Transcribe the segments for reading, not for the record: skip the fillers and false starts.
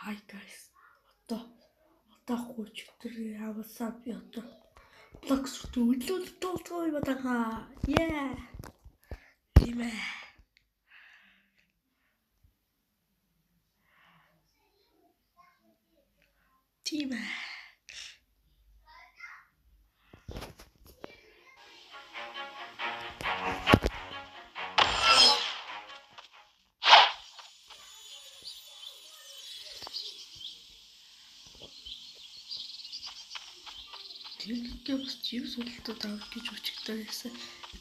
Hi guys. Одоо өчигдөр явуулсан би одоо блогс төлөвлөлт тоолцоо юм байгаа. Yeah. Имэ. Тимэ. Тэнгэр бас жив судалтууд авах гэж өчигдөр яасан.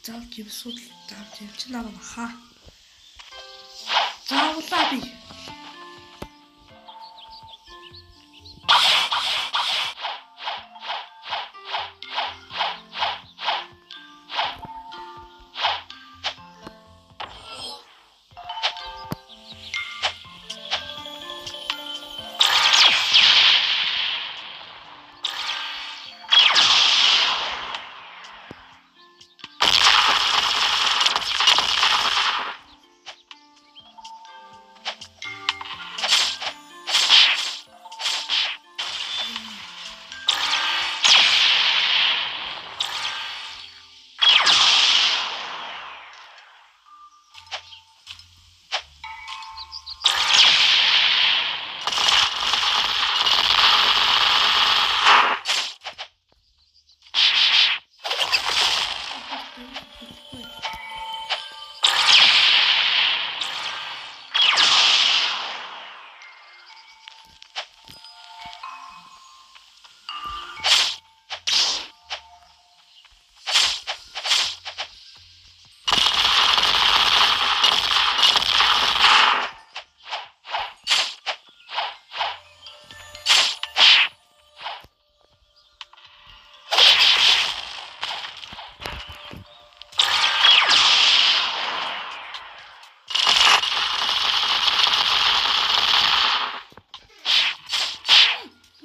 Заавал жив судалт авч явчихна баха. Заавлаа би.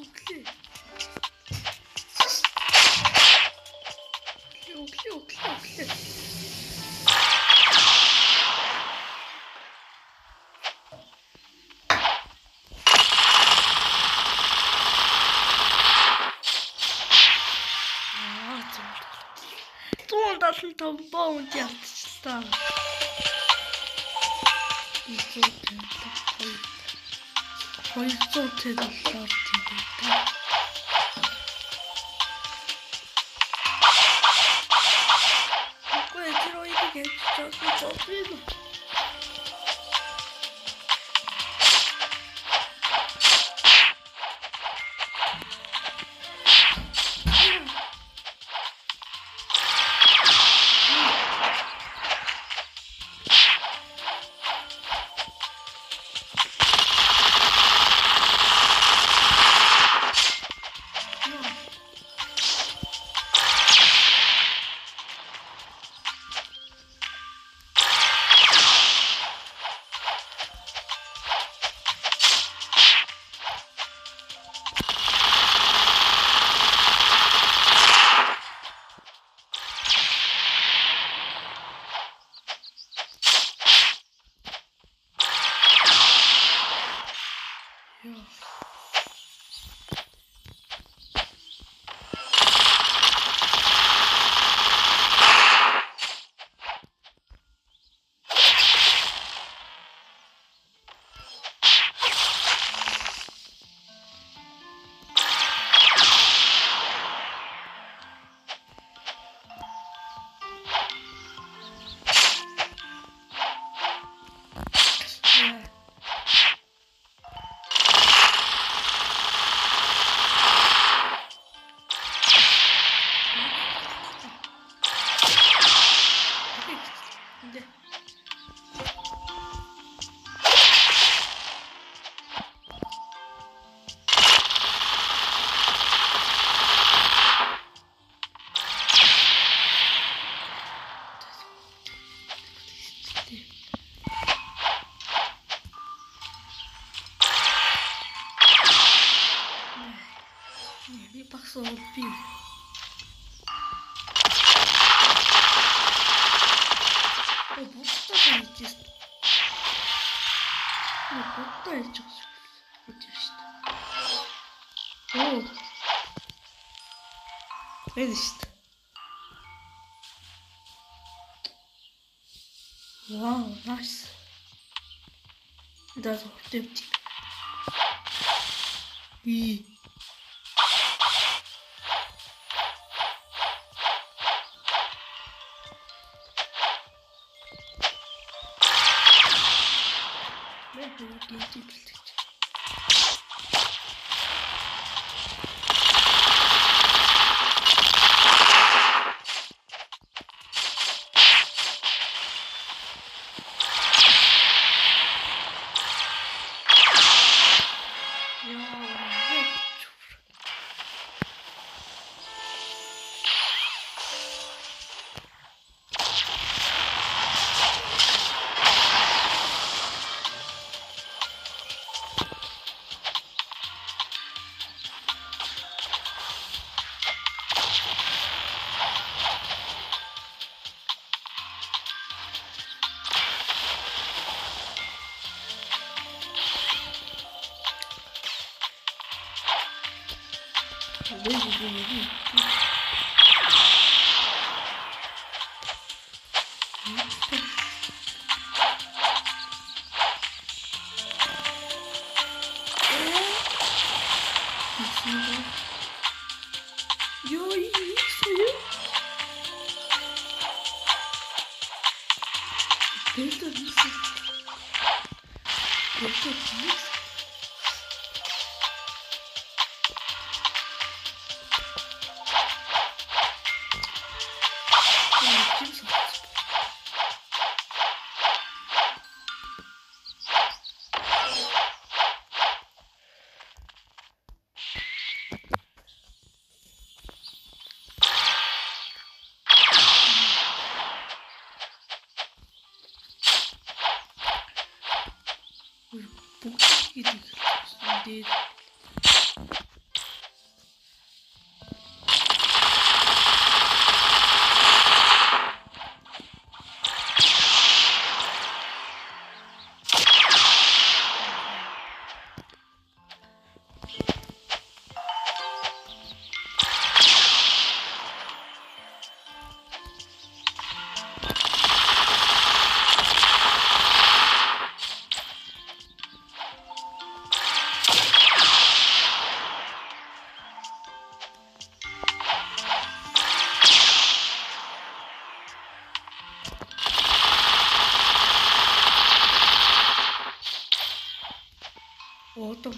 Okay. Туундаасан томбоо ялцлаа. $200 тийм байна. Багс би. Буттай хийж. Буттай хийж. Оо. Энэ шүү дээ. Вау, nice. Даже темтик. И Одон.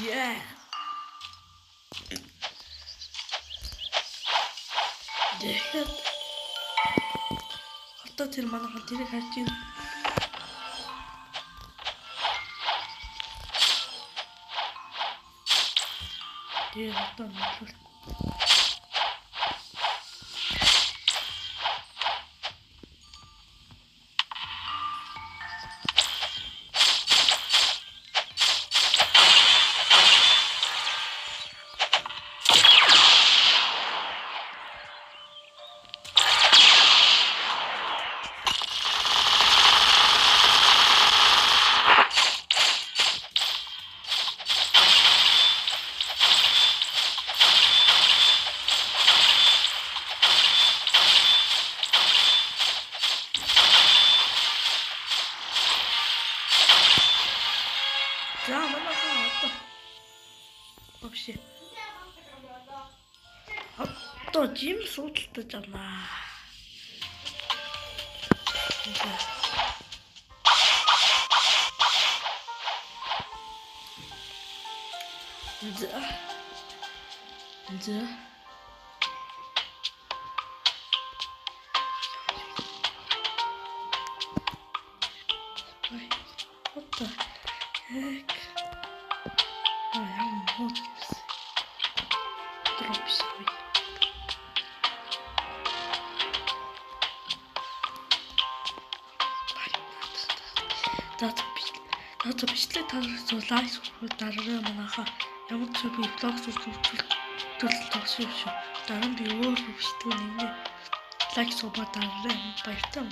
Yeah. Дэхэд одоо тэр манайхан тэрийг харж байна. Тэгээ одоо мэдлүүл. За манайхан одоо вообще одоо жим судалдаж байна. За. What the heck? I am not using drop sorry. Дата бичлэг танаас лайк дараагаа манайхаа ямар ч би блог зүйл тогсон шүү. Дараа нь би өөр бичлэг нэмээ лайк субаа дараарай баяртай.